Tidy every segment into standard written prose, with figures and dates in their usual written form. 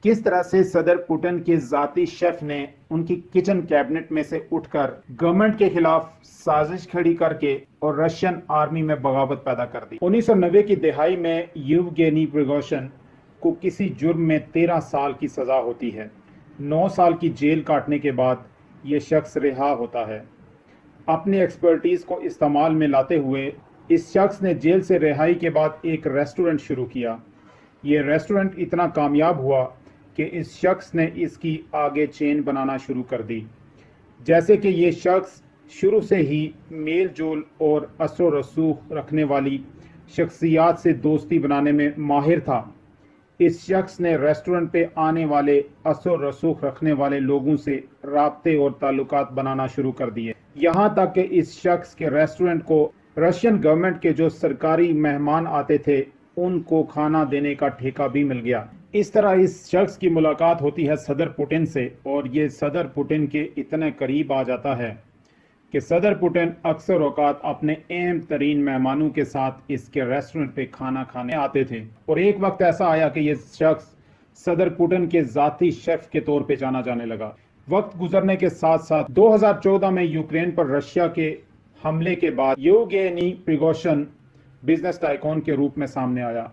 کس طرح سے صدر پوٹن کے ذاتی شیف نے ان کی کچن کیبنٹ میں سے اٹھ کر گورنمنٹ کے خلاف سازش کھڑی کر کے اور رشین آرمی میں بغاوت پیدا کر دی۔ 1990 کی دہائی میں یوگینی پریگوژن کو کسی جرم میں 13 سال کی سزا ہوتی ہے۔ 9 سال کی جیل کاٹنے کے بعد یہ شخص رہا ہوتا ہے۔ اپنی ایکسپرٹیز کو استعمال میں لاتے ہوئے اس شخص نے جیل سے رہائی کے بعد ایک ریسٹورنٹ شروع کیا۔ یہ ریسٹورنٹ اتنا کامیاب ہوا کہ اس شخص نے اس کی آگے چین بنانا شروع کر دی۔ جیسے کہ یہ شخص شروع سے ہی میل جول اور اثر و رسوخ رکھنے والی شخصیات سے دوستی بنانے میں ماہر تھا، اس شخص نے ریسٹورنٹ پہ آنے والے اثر و رسوخ رکھنے والے لوگوں سے رابطے اور تعلقات بنانا شروع کر دیے، یہاں تک کہ اس شخص کے ریسٹورنٹ کو رشین گورنمنٹ کے جو سرکاری مہمان آتے تھے ان کو کھانا دینے کا ٹھیکہ بھی مل گیا۔ اس طرح اس شخص کی ملاقات ہوتی ہے صدر پوٹن سے، اور یہ صدر پوٹن کے اتنے قریب آ جاتا ہے کہ صدر پوٹن اکثر اوقات اپنے اہم ترین مہمانوں کے ساتھ اس کے ریسٹورنٹ پہ کھانا کھانے آتے تھے، اور ایک وقت ایسا آیا کہ یہ شخص صدر پوٹن کے ذاتی شیف کے طور پہ جانا جانے لگا۔ وقت گزرنے کے ساتھ ساتھ 2014 میں یوکرین پر رشیا کے حملے کے بعد یوگینی پریگوژن بزنس ٹائکون کے روپ میں سامنے آیا،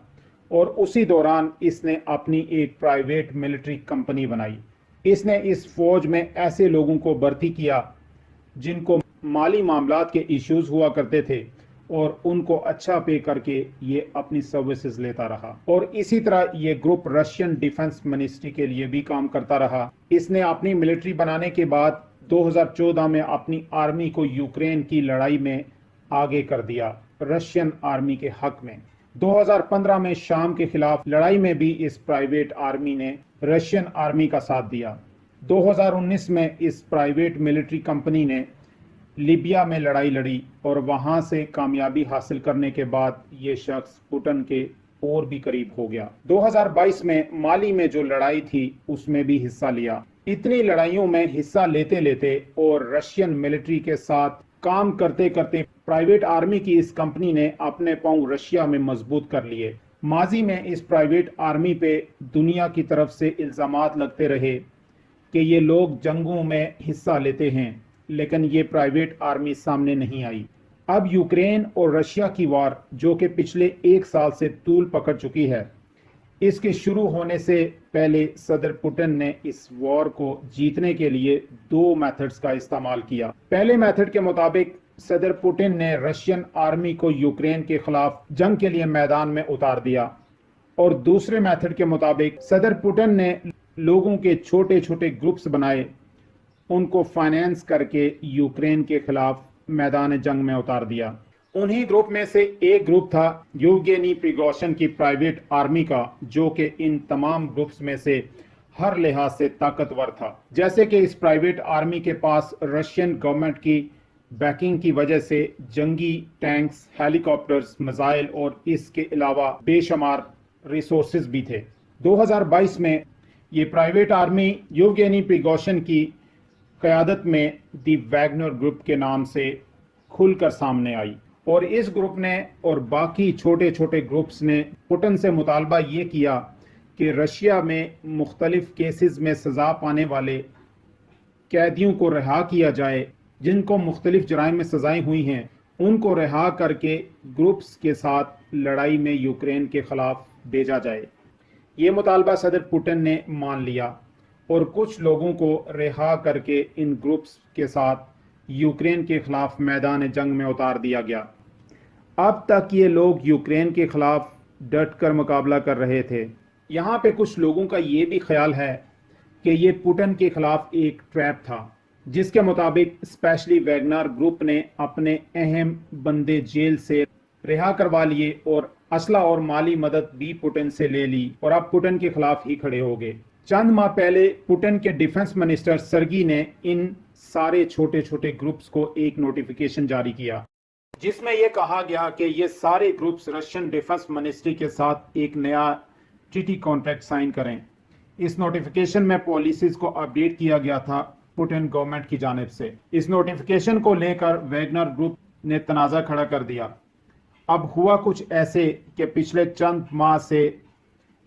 اور اسی دوران اس نے اپنی ایک پرائیویٹ ملٹری کمپنی بنائی۔ اس نے اس فوج میں ایسے لوگوں کو بھرتی کیا جن کو مالی معاملات کے ایشوز ہوا کرتے تھے، اور ان کو اچھا پے کر کے یہ اپنی سروسز لیتا رہا، اور اسی طرح یہ گروپ رشین ڈیفنس منسٹری کے لیے بھی کام کرتا رہا۔ اس نے اپنی ملٹری بنانے کے بعد 2014 میں اپنی آرمی کو یوکرین کی لڑائی میں آگے کر دیا رشین آرمی کے حق میں۔ 2015 میں شام کے خلاف لڑائی میں بھی اس پرائیویٹ آرمی نے رشین آرمی کا ساتھ دیا۔ 2019 میں اس پرائیویٹ ملٹری کمپنی نے لیبیا میں لڑائی لڑی، اور وہاں سے کامیابی حاصل کرنے کے بعد یہ شخص پوٹن کے اور بھی قریب ہو گیا۔ 2022 میں مالی میں جو لڑائی تھی اس میں بھی حصہ لیا۔ اتنی لڑائیوں میں حصہ لیتے لیتے اور رشین ملٹری کے ساتھ کام کرتے کرتے پرائیویٹ آرمی کی اس کمپنی نے اپنے پاؤں رشیا میں مضبوط کر لیے۔ ماضی میں اس پرائیویٹ آرمی پہ دنیا کی طرف سے الزامات لگتے رہے کہ یہ لوگ جنگوں میں حصہ لیتے ہیں، لیکن یہ پرائیویٹ آرمی سامنے نہیں آئی۔ اب یوکرین اور رشیا کی وار، جو کہ پچھلے 1 سال سے طول پکڑ چکی ہے، اس کے شروع ہونے سے پہلے صدر پوٹن نے اس وار کو جیتنے کے لیے 2 میتھڈز کا استعمال کیا۔ پہلے میتھڈ کے مطابق صدر پوٹن نے رشین آرمی کو یوکرین کے خلاف جنگ کے لیے میدان میں اتار دیا، اور دوسرے میتھڈ کے مطابق صدر پوٹن نے لوگوں کے چھوٹے چھوٹے گروپس بنائے، ان کو فائنینس کر کے یوکرین کے خلاف میدان جنگ میں اتار دیا۔ انہی گروپ میں سے ایک گروپ تھا یوگینی پریگوژن کی پرائیویٹ آرمی کا، جو کہ ان تمام گروپس میں سے ہر لحاظ سے طاقتور تھا۔ جیسے کہ اس پرائیویٹ آرمی کے پاس رشین گورنمنٹ کی بیکنگ کی وجہ سے جنگی ٹینکس، ہیلی کاپٹرز، میزائل اور اس کے علاوہ بے شمار ریسورسز بھی تھے۔ 2022 میں یہ پرائیویٹ آرمی یوگینی پریگوژن کی قیادت میں دی ویگنر گروپ کے نام سے کھل کر سامنے آئی، اور اس گروپ نے اور باقی چھوٹے چھوٹے گروپس نے پوٹن سے مطالبہ یہ کیا کہ رشیا میں مختلف کیسز میں سزا پانے والے قیدیوں کو رہا کیا جائے، جن کو مختلف جرائم میں سزائیں ہوئی ہیں، ان کو رہا کر کے گروپس کے ساتھ لڑائی میں یوکرین کے خلاف بھیجا جائے۔ یہ مطالبہ صدر پوٹن نے مان لیا، اور کچھ لوگوں کو رہا کر کے ان گروپس کے ساتھ یوکرین کے خلاف میدان جنگ میں اتار دیا گیا۔ اب تک یہ لوگ یوکرین کے خلاف ڈٹ کر مقابلہ کر رہے تھے۔ یہاں پہ کچھ لوگوں کا یہ بھی خیال ہے کہ یہ پوٹن کے خلاف ایک ٹریپ تھا، جس کے مطابق اسپیشلی ویگنر گروپ نے اپنے اہم بندے جیل سے رہا کروا لیے، اور اسلحہ اور مالی مدد بھی پوٹن سے لے لی، اور اب پوٹن کے خلاف ہی کھڑے ہو گئے۔ چند ماہ پہلے پوٹن کے ڈیفنس منسٹر سرگی نے ان سارے چھوٹے چھوٹے گروپس کو ایک نوٹیفیکیشن جاری کیا، جس میں یہ کہا گیا کہ یہ سارے گروپس رشین ڈیفنس منسٹری کے ساتھ ایک نیا ٹریٹی کانٹریکٹ سائن کریں۔ اس نوٹیفیکیشن میں پالیسیز کو اپڈیٹ کیا گیا تھا پوٹن گورنمنٹ کی جانب سے۔ اس نوٹیفیکیشن کو لے کر ویگنر گروپ نے تنازع کھڑا کر دیا۔ اب ہوا کچھ ایسے کہ پچھلے چند ماہ سے